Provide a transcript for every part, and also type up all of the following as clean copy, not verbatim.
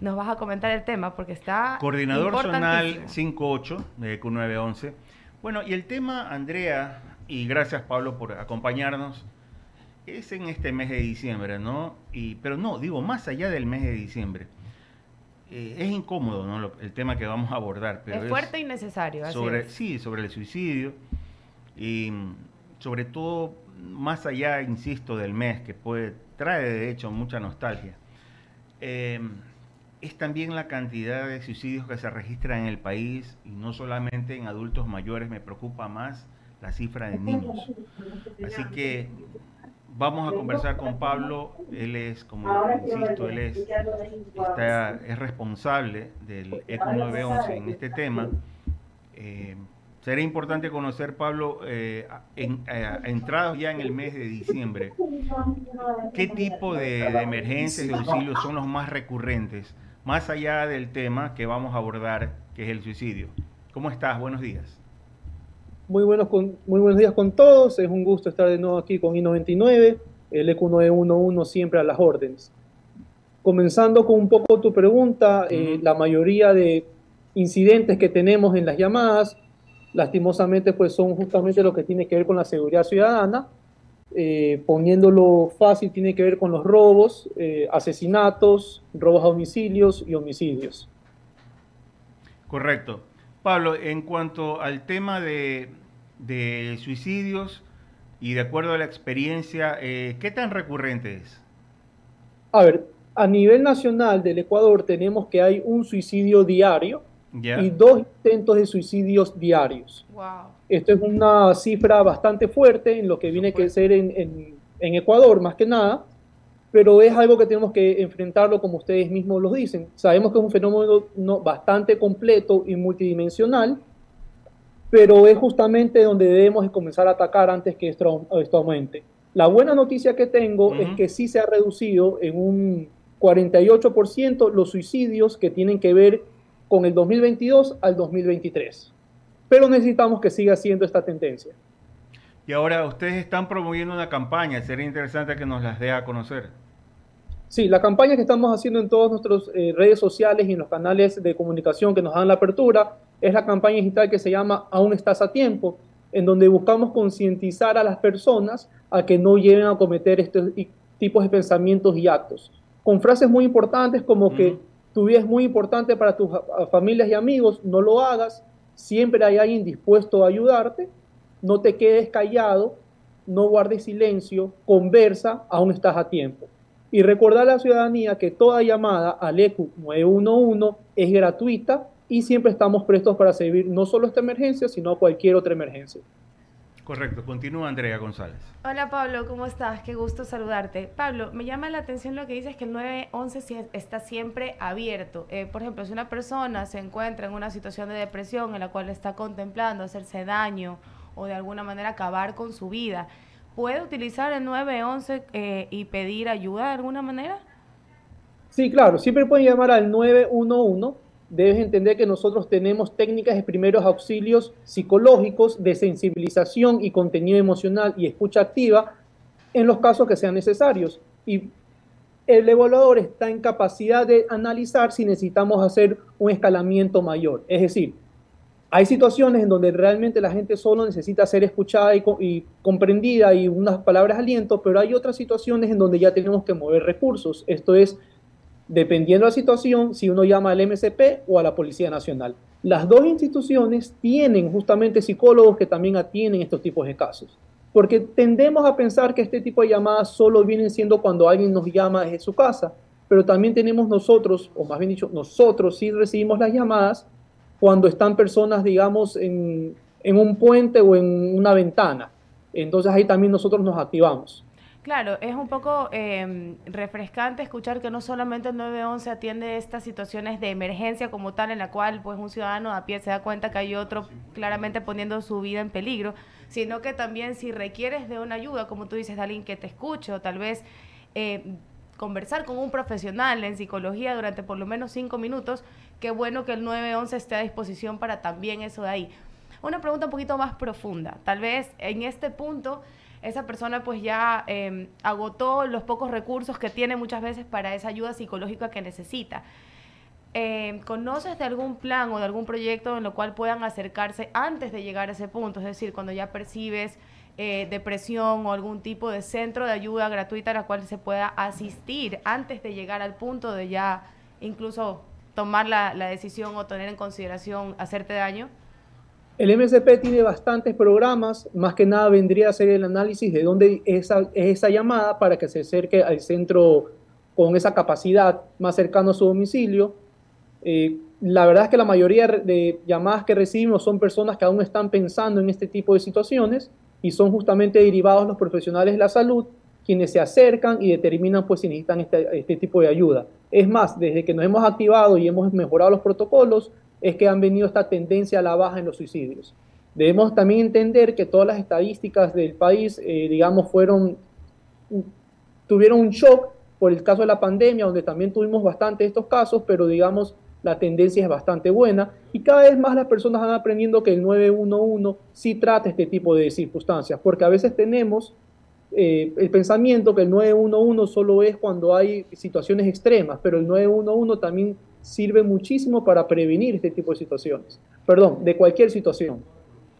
nos vas a comentar el tema porque está Coordinador zonal importantísimo. 58 de Q911. Bueno, y el tema, Andrea, y gracias Pablo por acompañarnos, es en este mes de diciembre, ¿no? Pero no, digo, más allá del mes de diciembre. Es incómodo, ¿no? El tema que vamos a abordar, Es pero es fuerte y necesario, así sobre, es. sí, sobre el suicidio y sobre todo, más allá, insisto, del mes, que trae de hecho mucha nostalgia. Eh, es también la cantidad de suicidios que se registran en el país y no solamente en adultos mayores, me preocupa más la cifra de niños. Así que vamos a conversar con Pablo. Él es, como insisto, es responsable del ECU 911 en este tema. Eh, Sería importante conocer, Pablo, entrados ya en el mes de diciembre, ¿qué tipo de emergencias y auxilios son los más recurrentes, más allá del tema que vamos a abordar, que es el suicidio? ¿Cómo estás? Buenos días. Muy buenos días con todos. Es un gusto estar de nuevo aquí con I99, el EQ 911 siempre a las órdenes. Comenzando con un poco tu pregunta, Uh -huh. la mayoría de incidentes que tenemos en las llamadas, lastimosamente, pues son justamente lo que tiene que ver con la seguridad ciudadana. Poniéndolo fácil, tiene que ver con los robos, asesinatos, robos a domicilios y homicidios. Correcto. Pablo, en cuanto al tema de suicidios y de acuerdo a la experiencia, ¿qué tan recurrente es? A ver, a nivel nacional del Ecuador tenemos que hay un suicidio diario y ¿Ya? 2 intentos de suicidios diarios. Wow. Esto es una cifra bastante fuerte en lo que Por viene a supuesto. ser en Ecuador, más que nada, pero es algo que tenemos que enfrentarlo como ustedes mismos lo dicen. Sabemos que es un fenómeno bastante completo y multidimensional, pero es justamente donde debemos comenzar a atacar antes que esto aumente. La buena noticia que Uh tengo es -huh. que sí se ha reducido en un 48% los suicidios que tienen que ver con el 2022 al 2023. Pero necesitamos que siga siendo esta tendencia. Y ahora ustedes están promoviendo una campaña, sería interesante que nos las dé a conocer. Sí, la campaña que estamos haciendo en todas nuestras redes sociales y en los canales de comunicación que nos dan la apertura es la campaña digital que se llama Aún estás a tiempo, en donde buscamos concientizar a las personas a que no lleguen a cometer estos tipos de pensamientos y actos. Con frases muy importantes Uh como -huh. que tu vida es muy importante para tus familias y amigos, no lo hagas, siempre hay alguien dispuesto a ayudarte, no te quedes callado, no guardes silencio, conversa, aún estás a tiempo. Y recordar a la ciudadanía que toda llamada al ECU 911 es gratuita y siempre estamos prestos para servir no solo esta emergencia, sino cualquier otra emergencia. Correcto, continúa Andrea González. Hola Pablo, ¿cómo estás? Qué gusto saludarte. Pablo, me llama la atención lo que dices que el 911 está siempre abierto. Por ejemplo, si una persona se encuentra en una situación de depresión en la cual está contemplando hacerse daño o de alguna manera acabar con su vida, ¿puede utilizar el 911 y pedir ayuda de alguna manera? Sí, claro, siempre pueden llamar al 911. Debes entender que nosotros tenemos técnicas de primeros auxilios psicológicos, de sensibilización y contenido emocional y escucha activa en los casos que sean necesarios. Y el evaluador está en capacidad de analizar si necesitamos hacer un escalamiento mayor. Es decir, hay situaciones en donde realmente la gente solo necesita ser escuchada y comprendida y unas palabras de aliento, pero hay otras situaciones en donde ya tenemos que mover recursos. Esto es, dependiendo de la situación, si uno llama al MSP o a la Policía Nacional. Las dos instituciones tienen justamente psicólogos que también atienden estos tipos de casos. Porque tendemos a pensar que este tipo de llamadas solo vienen siendo cuando alguien nos llama desde su casa, pero también tenemos nosotros, o más bien dicho, nosotros sí recibimos las llamadas cuando están personas, digamos, en un puente o en una ventana. Entonces ahí también nosotros nos activamos. Claro, es un poco refrescante escuchar que no solamente el 911 atiende estas situaciones de emergencia como tal, en la cual pues un ciudadano a pie se da cuenta que hay otro claramente poniendo su vida en peligro, sino que también si requieres de una ayuda, como tú dices, de alguien que te escuche o tal vez conversar con un profesional en psicología durante por lo menos 5 minutos, qué bueno que el 911 esté a disposición para también eso de ahí. Una pregunta un poquito más profunda, tal vez en este punto esa persona pues ya agotó los pocos recursos que tiene muchas veces para esa ayuda psicológica que necesita. ¿conoces de algún plan o de algún proyecto en lo cual puedan acercarse antes de llegar a ese punto? Es decir, cuando ya percibes depresión o algún tipo de centro de ayuda gratuita a la cual se pueda asistir antes de llegar al punto de ya incluso tomar la decisión o tener en consideración hacerte daño. El MSP tiene bastantes programas, más que nada vendría a ser el análisis de dónde es esa llamada para que se acerque al centro con esa capacidad más cercano a su domicilio. La verdad es que la mayoría de llamadas que recibimos son personas que aún están pensando en este tipo de situaciones y son justamente derivados los profesionales de la salud quienes se acercan y determinan pues si necesitan este tipo de ayuda. Es más, desde que nos hemos activado y hemos mejorado los protocolos, es que han venido esta tendencia a la baja en los suicidios. Debemos también entender que todas las estadísticas del país, digamos, tuvieron un shock por el caso de la pandemia, donde también tuvimos bastante de estos casos, pero digamos, la tendencia es bastante buena y cada vez más las personas van aprendiendo que el 911 sí trata este tipo de circunstancias, porque a veces tenemos el pensamiento que el 911 solo es cuando hay situaciones extremas, pero el 911 también sirve muchísimo para prevenir este tipo de situaciones, perdón, de cualquier situación.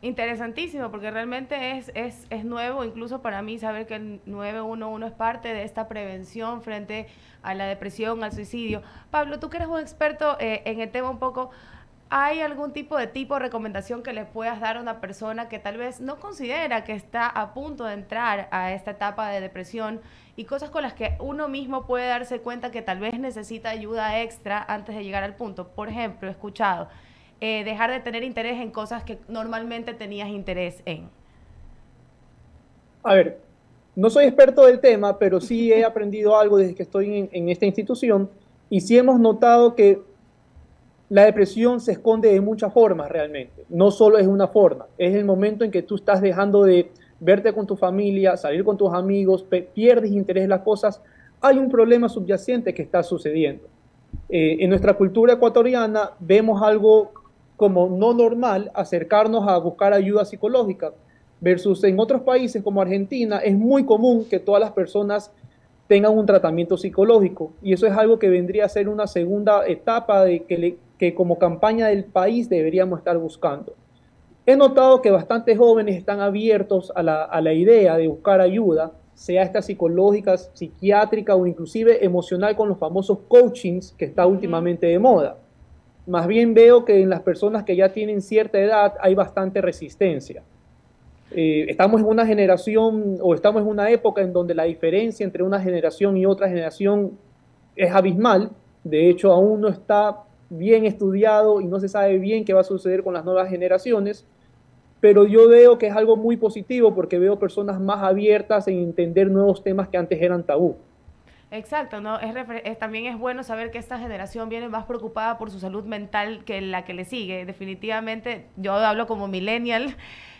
Interesantísimo, porque realmente es nuevo, incluso para mí, saber que el 911 es parte de esta prevención frente a la depresión, al suicidio. Pablo, tú que eres un experto en el tema un poco, ¿hay algún tipo de recomendación que le puedas dar a una persona que tal vez no considera que está a punto de entrar a esta etapa de depresión y cosas con las que uno mismo puede darse cuenta que tal vez necesita ayuda extra antes de llegar al punto? Por ejemplo, he escuchado dejar de tener interés en cosas que normalmente tenías interés en. A ver, no soy experto del tema, pero sí he aprendido algo desde que estoy en esta institución y sí hemos notado que la depresión se esconde de muchas formas realmente, no solo es una forma, es el momento en que tú estás dejando de verte con tu familia, salir con tus amigos, pierdes interés en las cosas, hay un problema subyacente que está sucediendo. En nuestra cultura ecuatoriana vemos algo como no normal acercarnos a buscar ayuda psicológica, versus en otros países como Argentina es muy común que todas las personas tengan un tratamiento psicológico y eso es algo que vendría a ser una segunda etapa que como campaña del país deberíamos estar buscando. He notado que bastantes jóvenes están abiertos a la idea de buscar ayuda, sea esta psicológica, psiquiátrica o inclusive emocional con los famosos coachings que está últimamente de moda. Más bien veo que en las personas que ya tienen cierta edad hay bastante resistencia. Estamos en una generación o estamos en una época en donde la diferencia entre una generación y otra generación es abismal. De hecho, aún no está bien estudiado y no se sabe bien qué va a suceder con las nuevas generaciones, pero yo veo que es algo muy positivo porque veo personas más abiertas en entender nuevos temas que antes eran tabú. Exacto, ¿no? También es bueno saber que esta generación viene más preocupada por su salud mental que la que le sigue. Definitivamente, yo hablo como millennial,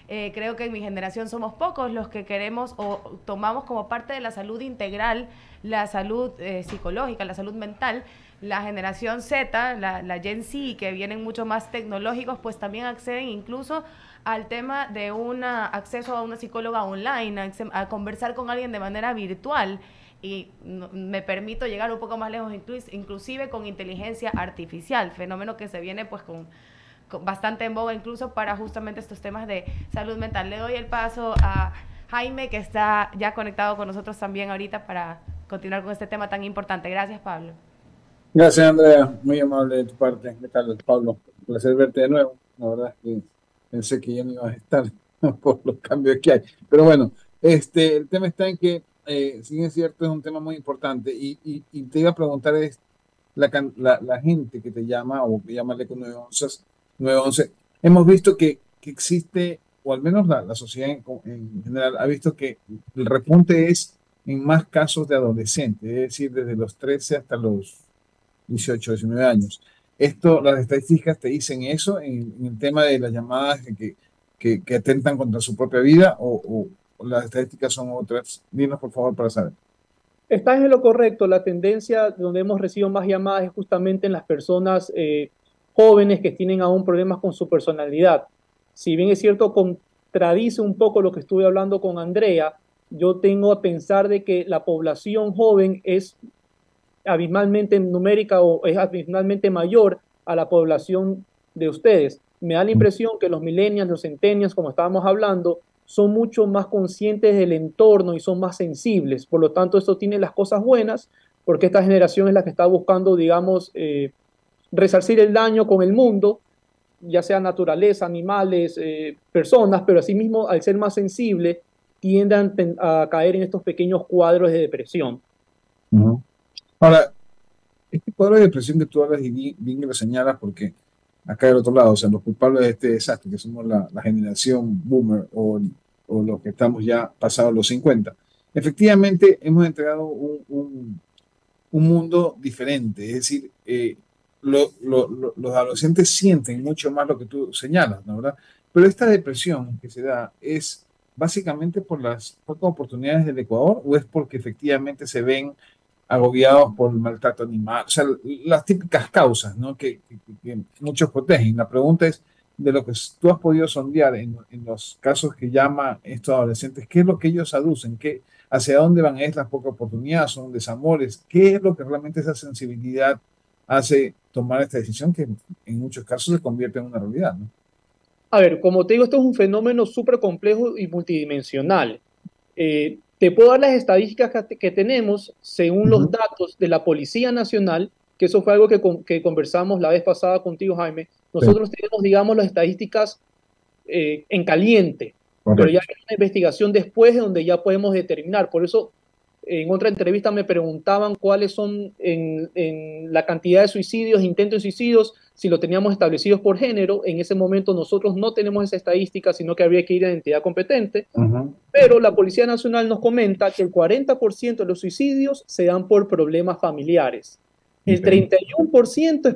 creo que en mi generación somos pocos los que queremos o tomamos como parte de la salud integral, la salud psicológica, la salud mental. La generación Z, la Gen Z, que vienen mucho más tecnológicos, pues también acceden incluso al tema de un acceso a una psicóloga online, a conversar con alguien de manera virtual y me permito llegar un poco más lejos, inclusive con inteligencia artificial, fenómeno que se viene pues con bastante en boga incluso para justamente estos temas de salud mental. Le doy el paso a Jaime, que está ya conectado con nosotros también ahorita para continuar con este tema tan importante. Gracias, Pablo. Gracias, Andrea, muy amable de tu parte. ¿Qué tal, Pablo? Un placer verte de nuevo. La verdad es que pensé que ya no ibas a estar por los cambios que hay. Pero bueno, el tema está en que, si bien es cierto, es un tema muy importante. Y te iba a preguntar, es la gente que te llama o que llama al ECO 911. Hemos visto que existe, o al menos la sociedad en general, ha visto que el repunte es en más casos de adolescentes, es decir, desde los 13 hasta los 18, 19 años. Las estadísticas te dicen eso en el tema de las llamadas que atentan contra su propia vida o las estadísticas son otras. Dinos, por favor, para saber. Estás en lo correcto. La tendencia donde hemos recibido más llamadas es justamente en las personas jóvenes que tienen aún problemas con su personalidad. Si bien es cierto, contradice un poco lo que estuve hablando con Andrea, yo tengo a pensar de que la población joven es abismalmente numérica o es abismalmente mayor a la población de ustedes. Me da la impresión que los millennials, los centennials, como estábamos hablando, son mucho más conscientes del entorno y son más sensibles. Por lo tanto, esto tiene las cosas buenas, porque esta generación es la que está buscando, digamos, resarcir el daño con el mundo, ya sea naturaleza, animales, personas, pero asimismo, al ser más sensible, tienden a caer en estos pequeños cuadros de depresión. Ujú. Ahora, este cuadro de depresión que tú hablas y bien que lo señalas, porque acá del otro lado, o sea, los culpables de este desastre, que somos la generación boomer o los que estamos ya pasados los 50, efectivamente hemos entregado un mundo diferente, es decir, los adolescentes sienten mucho más lo que tú señalas, ¿no? ¿Verdad? Pero esta depresión que se da es básicamente por las pocas oportunidades del Ecuador o es porque efectivamente se ven agobiados por el maltrato animal, o sea, las típicas causas, ¿no? Que muchos protegen. La pregunta es, de lo que tú has podido sondear en los casos que llama estos adolescentes, ¿qué es lo que ellos aducen? ¿Hacia dónde van? ¿Es la poca oportunidad? ¿Son desamores? ¿Qué es lo que realmente esa sensibilidad hace tomar esta decisión que en muchos casos se convierte en una realidad, ¿no? A ver, como te digo, esto es un fenómeno súper complejo y multidimensional. Te puedo dar las estadísticas que tenemos según los Ujú. datos de la Policía Nacional, que eso fue algo que conversamos la vez pasada contigo, Jaime. Sí, Nosotros tenemos, digamos, las estadísticas en caliente, pero ya correcto. hay una investigación después de donde ya podemos determinar. Por eso, en otra entrevista me preguntaban cuáles son en la cantidad de suicidios, intentos de suicidios, si lo teníamos establecidos por género. En ese momento nosotros no tenemos esa estadística, sino que habría que ir a la entidad competente. Ujú. Pero la Policía Nacional nos comenta que el 40% de los suicidios se dan por problemas familiares, el Ok. 31% es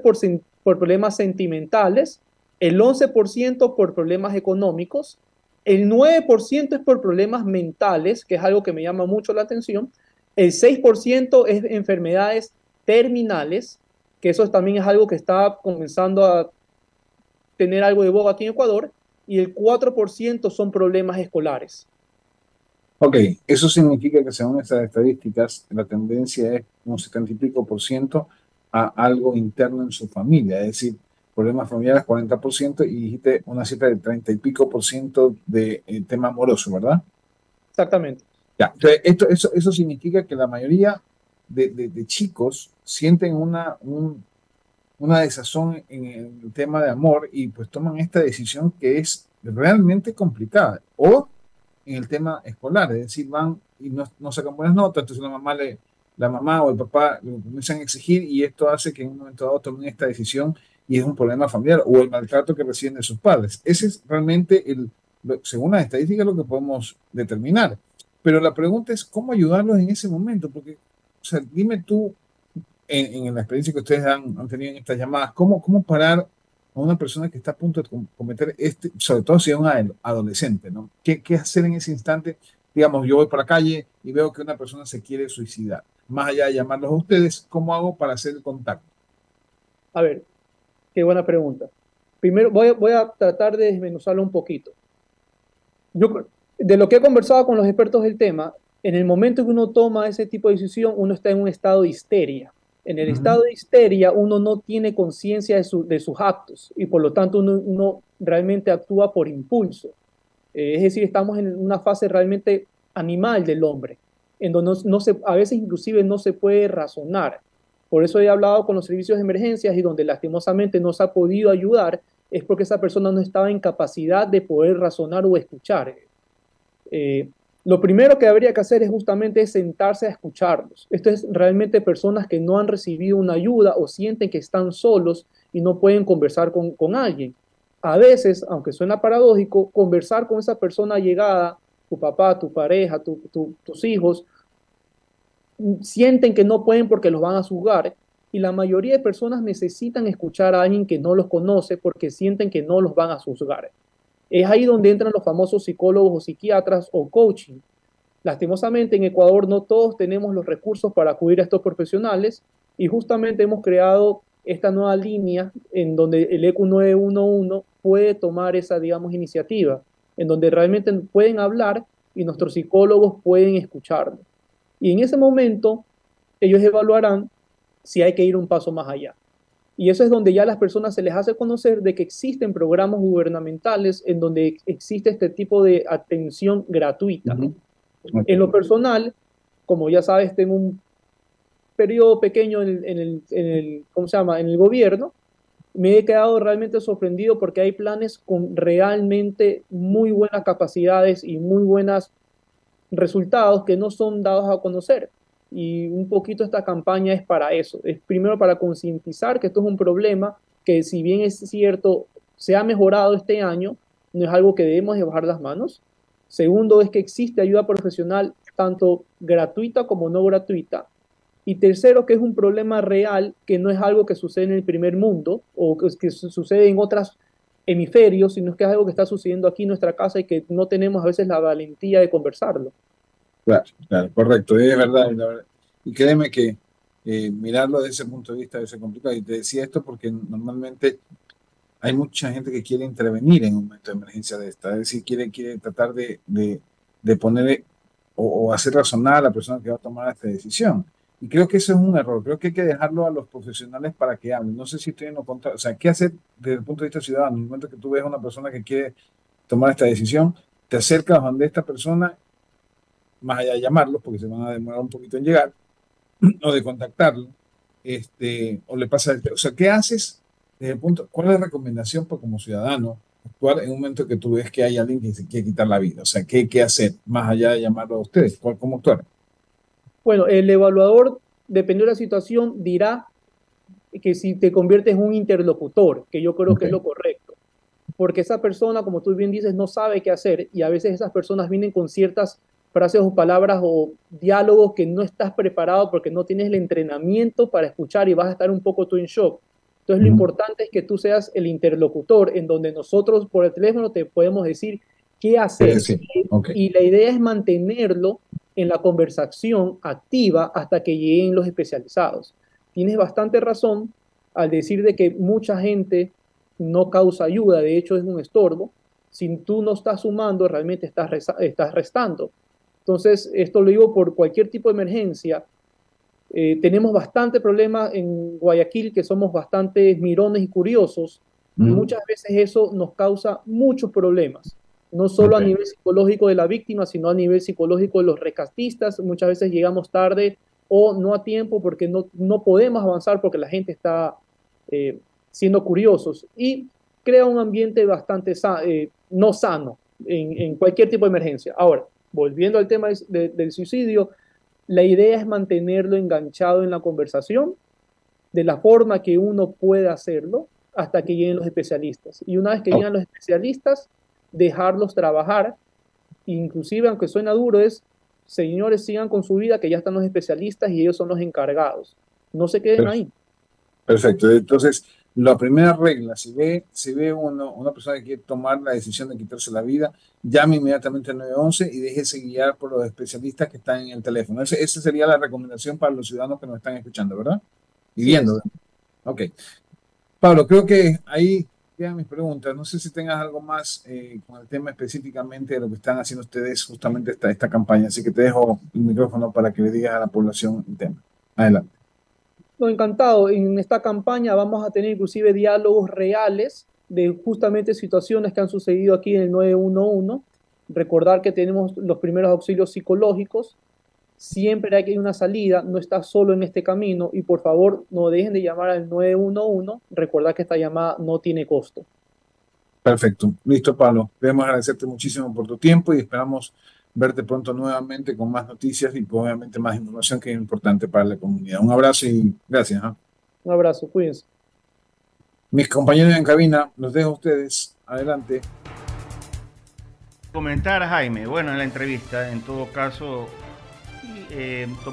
por problemas sentimentales, el 11% por problemas económicos, el 9% es por problemas mentales, que es algo que me llama mucho la atención, el 6% es de enfermedades terminales, que eso también es algo que está comenzando a tener algo de boga aquí en Ecuador, y el 4% son problemas escolares. Ok, eso significa que según estas estadísticas, la tendencia es un 70 y pico por ciento a algo interno en su familia, es decir, problemas familiares 40% y dijiste una cifra de 30 y pico por ciento de tema amoroso, ¿verdad? Exactamente. Ya, entonces eso significa que la mayoría de chicos sienten una desazón en el tema de amor y pues toman esta decisión que es realmente complicada. O en el tema escolar, es decir, van y no sacan buenas notas, entonces la mamá o el papá lo comienzan a exigir y esto hace que en un momento dado tomen esta decisión y es un problema familiar o el maltrato que reciben de sus padres. Ese es realmente según las estadísticas, lo que podemos determinar. Pero la pregunta es cómo ayudarlos en ese momento, porque, o sea, dime tú, en la experiencia que ustedes han tenido en estas llamadas, ¿cómo parar a una persona que está a punto de cometer sobre todo si es un adolescente, ¿no? ¿Qué hacer en ese instante? Digamos, yo voy por la calle y veo que una persona se quiere suicidar. Más allá de llamarlos a ustedes, ¿cómo hago para hacer el contacto? A ver, qué buena pregunta. Primero voy a tratar de desmenuzarlo un poquito. Yo, de lo que he conversado con los expertos del tema, en el momento que uno toma ese tipo de decisión, uno está en un estado de histeria. En el Ujú. estado de histeria, uno no tiene conciencia de sus actos y por lo tanto uno realmente actúa por impulso. Es decir, estamos en una fase realmente animal del hombre, en donde a veces inclusive no se puede razonar. Por eso he hablado con los servicios de emergencias y donde lastimosamente no se ha podido ayudar, es porque esa persona no estaba en capacidad de poder razonar o escuchar. Eh, lo primero que habría que hacer es justamente sentarse a escucharlos. Esto es realmente personas que no han recibido una ayuda o sienten que están solos y no pueden conversar con alguien. A veces, aunque suena paradójico, conversar con esa persona llegada, tu papá, tu pareja, tus hijos, sienten que no pueden porque los van a juzgar y la mayoría de personas necesitan escuchar a alguien que no los conoce porque sienten que no los van a juzgar. Es ahí donde entran los famosos psicólogos o psiquiatras o coaching. Lastimosamente en Ecuador no todos tenemos los recursos para acudir a estos profesionales y justamente hemos creado esta nueva línea en donde el ECU 911 puede tomar esa, digamos, iniciativa, en donde realmente pueden hablar y nuestros psicólogos pueden escucharlo. Y en ese momento ellos evaluarán si hay que ir un paso más allá. Y eso es donde ya a las personas se les hace conocer de que existen programas gubernamentales en donde existe este tipo de atención gratuita. Okay. En lo personal, como ya sabes, tengo un periodo pequeño ¿cómo se llama?, en el gobierno. Me he quedado realmente sorprendido porque hay planes con realmente muy buenas capacidades y muy buenos resultados que no son dados a conocer. Y un poquito esta campaña es para eso. Es primero para concientizar que esto es un problema que, si bien es cierto, se ha mejorado este año, no es algo que debemos de bajar las manos. Segundo, es que existe ayuda profesional tanto gratuita como no gratuita. Y tercero, que es un problema real, que no es algo que sucede en el primer mundo o que sucede en otros hemisferios, sino que es algo que está sucediendo aquí en nuestra casa y que no tenemos a veces la valentía de conversarlo. Claro, claro, correcto, es verdad. Y créeme que mirarlo desde ese punto de vista es complicado. Y te decía esto porque normalmente hay mucha gente que quiere intervenir en un momento de emergencia de esta, es decir, quiere tratar de poner o hacer razonar a la persona que va a tomar esta decisión. Y creo que eso es un error. Creo que hay que dejarlo a los profesionales para que hablen. No sé si estoy en lo contrario. O sea, ¿qué hacer desde el punto de vista ciudadano? En el momento que tú ves a una persona que quiere tomar esta decisión, te acercas a donde esta persona, más allá de llamarlos, porque se van a demorar un poquito en llegar, o de contactarlo, o le pasa o sea, ¿qué haces desde el punto? ¿Cuál es la recomendación como ciudadano actuar en un momento que tú ves que hay alguien que se quiere quitar la vida? O sea, ¿qué hacer más allá de llamarlo a ustedes? ¿Cómo actuar? Bueno, el evaluador, dependiendo de la situación, dirá que si te conviertes en un interlocutor, que yo creo que es lo correcto. Porque esa persona, como tú bien dices, no sabe qué hacer, y a veces esas personas vienen con ciertas frases o palabras o diálogos que no estás preparado porque no tienes el entrenamiento para escuchar y vas a estar un poco tú en shock. Entonces, lo importante es que tú seas el interlocutor, en donde nosotros por el teléfono te podemos decir qué hacer. Sí. Okay. Y la idea es mantenerlo en la conversación activa hasta que lleguen los especializados. Tienes bastante razón al decir de que mucha gente no causa ayuda, de hecho es un estorbo. Si tú no estás sumando, realmente estás restando. Entonces, esto lo digo por cualquier tipo de emergencia. Tenemos bastante problema en Guayaquil, que somos bastante mirones y curiosos, y muchas veces eso nos causa muchos problemas, no solo a nivel psicológico de la víctima, sino a nivel psicológico de los rescatistas. Muchas veces llegamos tarde o no a tiempo porque no podemos avanzar porque la gente está siendo curiosos, y crea un ambiente bastante no sano en cualquier tipo de emergencia. Ahora, volviendo al tema del suicidio, la idea es mantenerlo enganchado en la conversación de la forma que uno pueda hacerlo hasta que lleguen los especialistas. Y una vez que llegan los especialistas, dejarlos trabajar. Inclusive, aunque suena duro, señores, sigan con su vida, que ya están los especialistas y ellos son los encargados. No se queden ahí. Perfecto. Entonces, la primera regla, si ve una persona que quiere tomar la decisión de quitarse la vida, llame inmediatamente al 911 y déjese guiar por los especialistas que están en el teléfono. Esa sería la recomendación para los ciudadanos que nos están escuchando, ¿verdad? Y viendo. Sí. Ok. Pablo, creo que ahí quedan mis preguntas. No sé si tengas algo más con el tema específicamente de lo que están haciendo ustedes justamente esta campaña. Así que te dejo el micrófono para que le digas a la población el tema. Adelante. No, encantado. En esta campaña vamos a tener inclusive diálogos reales de justamente situaciones que han sucedido aquí en el 911. Recordar que tenemos los primeros auxilios psicológicos. Siempre hay que ir una salida, no estás solo en este camino, y por favor no dejen de llamar al 911. Recordar que esta llamada no tiene costo. Perfecto. Listo, Pablo. Queremos agradecerte muchísimo por tu tiempo y esperamos verte pronto nuevamente con más noticias y obviamente más información que es importante para la comunidad. Un abrazo y gracias. Un abrazo, cuídense. Mis compañeros en cabina, los dejo a ustedes. Adelante. Comentar, Jaime, bueno, en la entrevista, en todo caso,